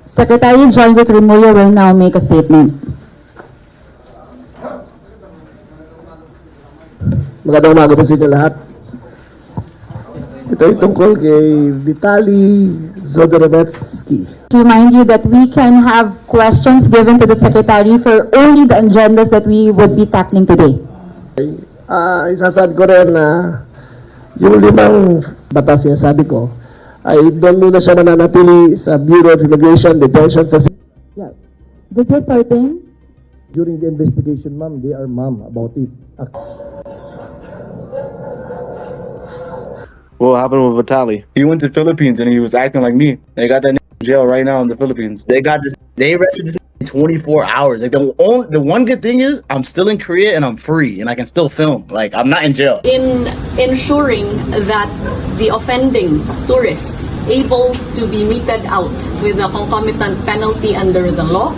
Secretary John Vic Remulla will now make a statement. Magandang umaga po sa inyo lahat. Ito ay tungkol kay Vitaly Zdorovetskiy. To remind you that we can have questions given to the Secretary for only the agendas that we would be tackling today. Isasaad ko rin na yung 5 batas niya sabi ko ay doon muna siya mananatili sa Bureau of Immigration Detention Facility. Yeah. Did you starting? During the investigation, ma'am, they are mum about it. What happened with Vitaly? He went to Philippines and he was acting like me. They got that in jail right now in the Philippines. They arrested this in 24 hours. Like the one good thing is I'm still in Korea and I'm free and I can still film. Like I'm not in jail. In ensuring that the offending tourist able to be meted out with a concomitant penalty under the law.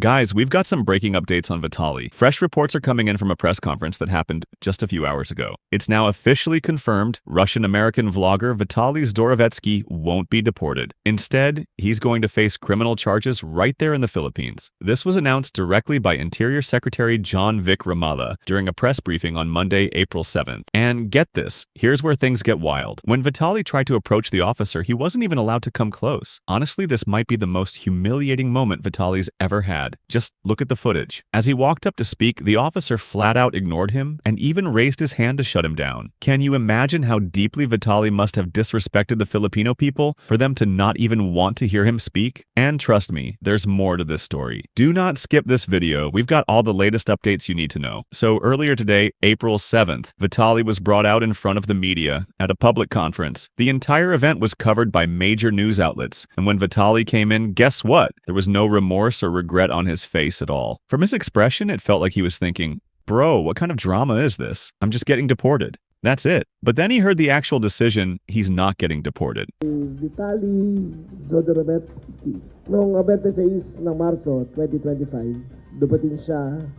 Guys, we've got some breaking updates on Vitaly. Fresh reports are coming in from a press conference that happened just a few hours ago. It's now officially confirmed Russian-American vlogger Vitaly Zdorovetskiy won't be deported. Instead, he's going to face criminal charges right there in the Philippines. This was announced directly by Interior Secretary John Vic Remulla during a press briefing on Monday, April 7th. And get this, here's where things get wild. When Vitaly tried to approach the officer, he wasn't even allowed to come close. Honestly, this might be the most humiliating moment Vitaly's ever had. Just look at the footage. As he walked up to speak, the officer flat out ignored him and even raised his hand to shut him down. Can you imagine how deeply Vitaly must have disrespected the Filipino people for them to not even want to hear him speak? And trust me, there's more to this story. Do not skip this video. We've got all the latest updates you need to know. So earlier today, April 7th, Vitaly was brought out in front of the media at a public conference. The entire event was covered by major news outlets. And when Vitaly came in, guess what? There was no remorse or regret on his face at all. From his expression, it felt like he was thinking, bro, what kind of drama is this? I'm just getting deported. That's it. But then he heard the actual decision, he's not getting deported. Vitaly Zdorovetskiy. Noong 26 ng Marso 2025, dumating siya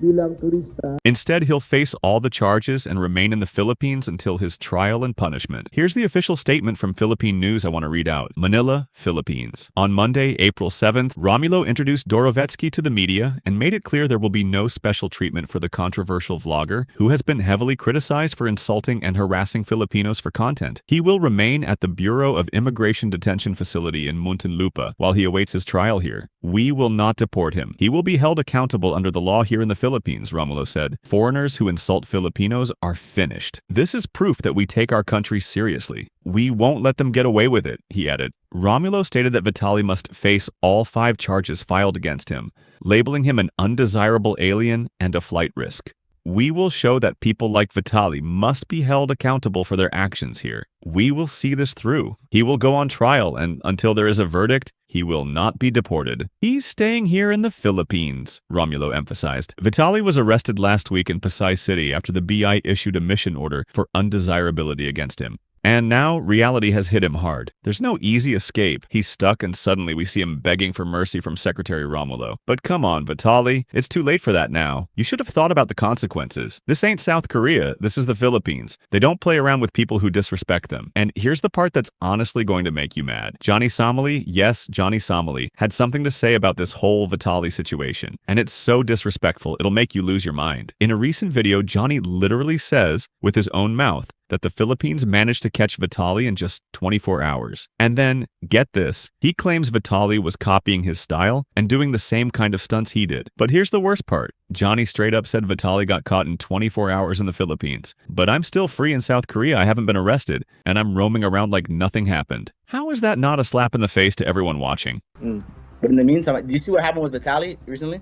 bilang turista. Instead, he'll face all the charges and remain in the Philippines until his trial and punishment. Here's the official statement from Philippine News I want to read out. Manila, Philippines. On Monday, April 7th, Romulo introduced Zdorovetskiy to the media and made it clear there will be no special treatment for the controversial vlogger who has been heavily criticized for insulting and harassing Filipinos for content. He will remain at the Bureau of Immigration Detention Facility in Muntinlupa while he awaits his trial here. We will not deport him. He will be held accountable under the law here in the Philippines, Romulo said. Foreigners who insult Filipinos are finished. This is proof that we take our country seriously. We won't let them get away with it, he added. Romulo stated that Vitaly must face all 5 charges filed against him, labeling him an undesirable alien and a flight risk. We will show that people like Vitaly must be held accountable for their actions here. We will see this through. He will go on trial, and until there is a verdict, he will not be deported. He's staying here in the Philippines, Romulo emphasized. Vitaly was arrested last week in Pasay City after the BI issued a mission order for undesirability against him. And now, reality has hit him hard. There's no easy escape. He's stuck and suddenly we see him begging for mercy from Secretary Romulo. But come on, Vitaly, it's too late for that now. You should have thought about the consequences. This ain't South Korea, this is the Philippines. They don't play around with people who disrespect them. And here's the part that's honestly going to make you mad. Johnny Somali, yes, Johnny Somali, had something to say about this whole Vitaly situation. And it's so disrespectful, it'll make you lose your mind. In a recent video, Johnny literally says, with his own mouth, that the Philippines managed to catch Vitaly in just 24 hours. And then, get this, he claims Vitaly was copying his style and doing the same kind of stunts he did. But here's the worst part. Johnny straight up said Vitaly got caught in 24 hours in the Philippines. But I'm still free in South Korea, I haven't been arrested, and I'm roaming around like nothing happened. How is that not a slap in the face to everyone watching? But in the meantime, do you see what happened with Vitaly recently?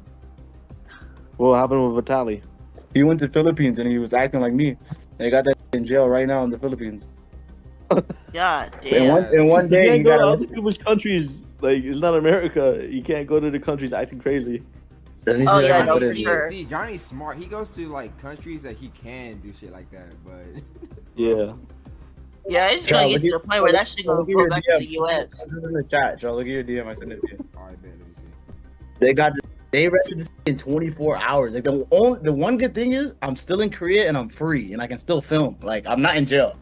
What happened with Vitaly? He went to Philippines and he was acting like me. They got that in jail right now in the Philippines. God damn. In one day, you can't you go to got other people's countries. Like, it's not America. You can't go to the countries acting crazy. Oh yeah, no, for See, sure. see, Johnny's smart. He goes to like countries that he can do shit like that, but Yeah. Yeah, it's Charles, gonna get to the point where that shit gonna go back to the US. This is in the chat, Charles. Look at your DM. I sent it to you. alright, bet. Let me see. They arrested this in 24 hours. Like the one good thing is I'm still in Korea and I'm free and I can still film. Like I'm not in jail,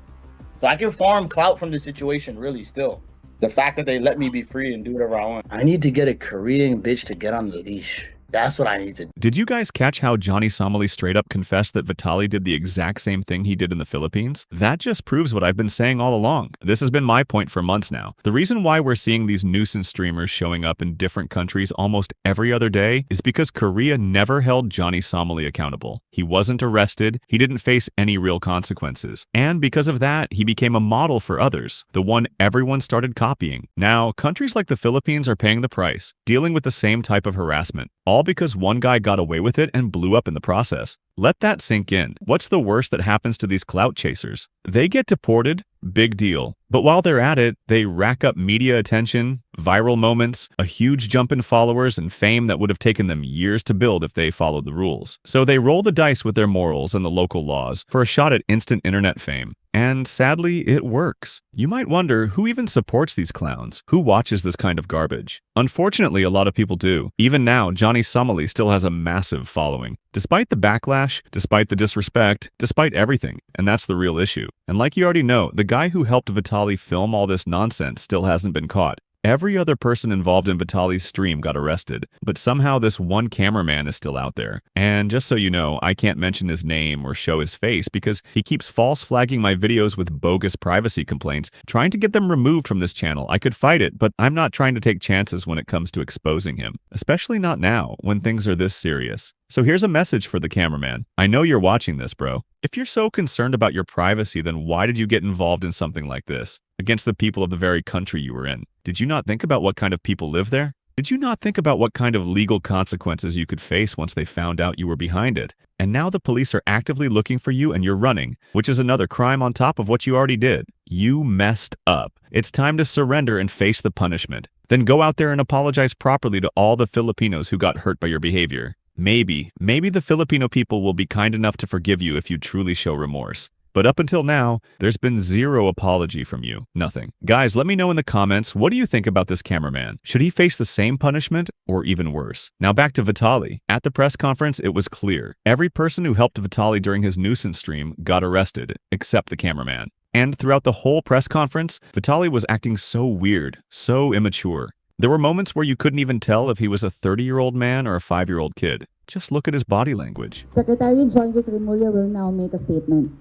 so I can farm clout from this situation. Really, still. The fact that they let me be free and do whatever I want. I need to get a Korean bitch to get on the leash. That's what I need to do. Did you guys catch how Johnny Somali straight up confessed that Vitaly did the exact same thing he did in the Philippines? That just proves what I've been saying all along. This has been my point for months now. The reason why we're seeing these nuisance streamers showing up in different countries almost every other day is because Korea never held Johnny Somali accountable. He wasn't arrested, he didn't face any real consequences. And because of that, he became a model for others, the one everyone started copying. Now, countries like the Philippines are paying the price, dealing with the same type of harassment. All because one guy got away with it and blew up in the process. Let that sink in. What's the worst that happens to these clout chasers? They get deported, big deal. But while they're at it, they rack up media attention, viral moments, a huge jump in followers and fame that would have taken them years to build if they followed the rules. So they roll the dice with their morals and the local laws for a shot at instant internet fame. And sadly, it works. You might wonder who even supports these clowns? Who watches this kind of garbage? Unfortunately, a lot of people do. Even now, Johnny Somali still has a massive following. Despite the backlash, despite the disrespect, despite everything. And that's the real issue. And like you already know, the guy who helped Vitaly film all this nonsense still hasn't been caught. Every other person involved in Vitaly's stream got arrested, but somehow this one cameraman is still out there. And just so you know, I can't mention his name or show his face because he keeps false flagging my videos with bogus privacy complaints, trying to get them removed from this channel. I could fight it, but I'm not trying to take chances when it comes to exposing him, especially not now when things are this serious. So here's a message for the cameraman. I know you're watching this, bro. If you're so concerned about your privacy, then why did you get involved in something like this? Against the people of the very country you were in? Did you not think about what kind of people live there? Did you not think about what kind of legal consequences you could face once they found out you were behind it? And now the police are actively looking for you and you're running, which is another crime on top of what you already did. You messed up. It's time to surrender and face the punishment. Then go out there and apologize properly to all the Filipinos who got hurt by your behavior. Maybe the Filipino people will be kind enough to forgive you if you truly show remorse. But up until now, there's been zero apology from you. Nothing. Guys, let me know in the comments, what do you think about this cameraman? Should he face the same punishment or even worse? Now back to Vitaly. At the press conference, it was clear. Every person who helped Vitaly during his nuisance stream got arrested, except the cameraman. And throughout the whole press conference, Vitaly was acting so weird, so immature. There were moments where you couldn't even tell if he was a 30-year-old man or a 5-year-old kid. Just look at his body language. Secretary John Vic Remulla will now make a statement.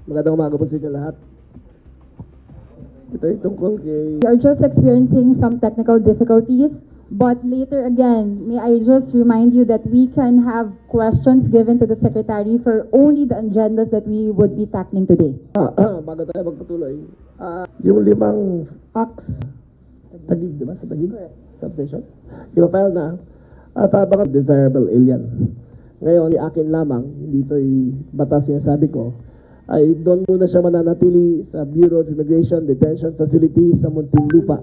Magandang umaga po sa inyo lahat. Ito ay tungkol kay... We are just experiencing some technical difficulties, but later again, may I just remind you that we can have questions given to the Secretary for only the agendas that we would be tackling today. Bago tayo magpatuloy, yung 5 acts, Taguig, di ba? Sa Taguig? Substation? Ipapile na at habang desirable alien. Ngayon, akin lamang, hindi ito'y batas sinasabi ko, ay doon muna siya mananatili sa Bureau of Immigration Detention Facility sa Muntinlupa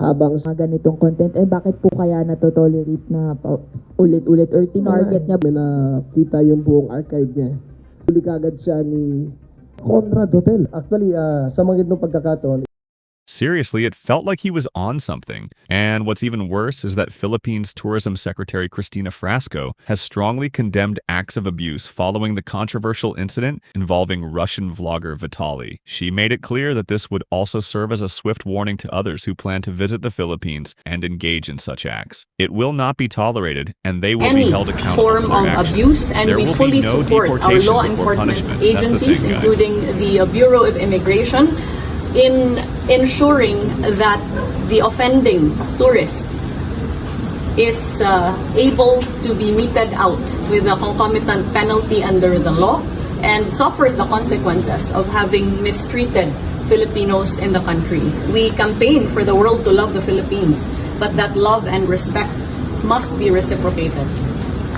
habang ganitong content, bakit po kaya natotolerate na ulit-ulit or tinarget niya? May nakita yung buong archive niya. Huli kagad siya ni Conrad Hotel. Actually, sa mga ganitong pagkakataon, Seriously, it felt like he was on something. And what's even worse is that Philippines Tourism Secretary Cristina Frasco has strongly condemned acts of abuse following the controversial incident involving Russian vlogger Vitaly. She made it clear that this would also serve as a swift warning to others who plan to visit the Philippines and engage in such acts. It will not be tolerated, and they will be held accountable for their actions. Abuse, and there we will fully be no support our deportation law before enforcement punishment. agencies, That's the thing, guys. including the Bureau of Immigration, in ensuring that the offending tourist is able to be meted out with a concomitant penalty under the law and suffers the consequences of having mistreated Filipinos in the country. We campaign for the world to love the Philippines, but that love and respect must be reciprocated.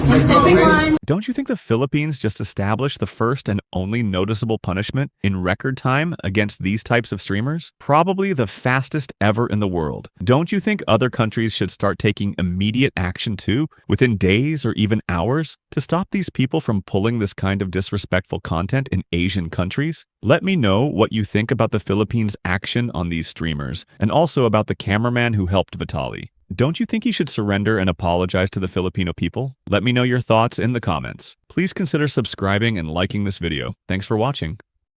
Thanks, everyone. Don't you think the Philippines just established the first and only noticeable punishment in record time against these types of streamers? Probably the fastest ever in the world. Don't you think other countries should start taking immediate action too, within days or even hours, to stop these people from pulling this kind of disrespectful content in Asian countries? Let me know what you think about the Philippines' action on these streamers, and also about the cameraman who helped Vitaly. Don't you think he should surrender and apologize to the Filipino people? Let me know your thoughts in the comments. Please consider subscribing and liking this video. Thanks for watching.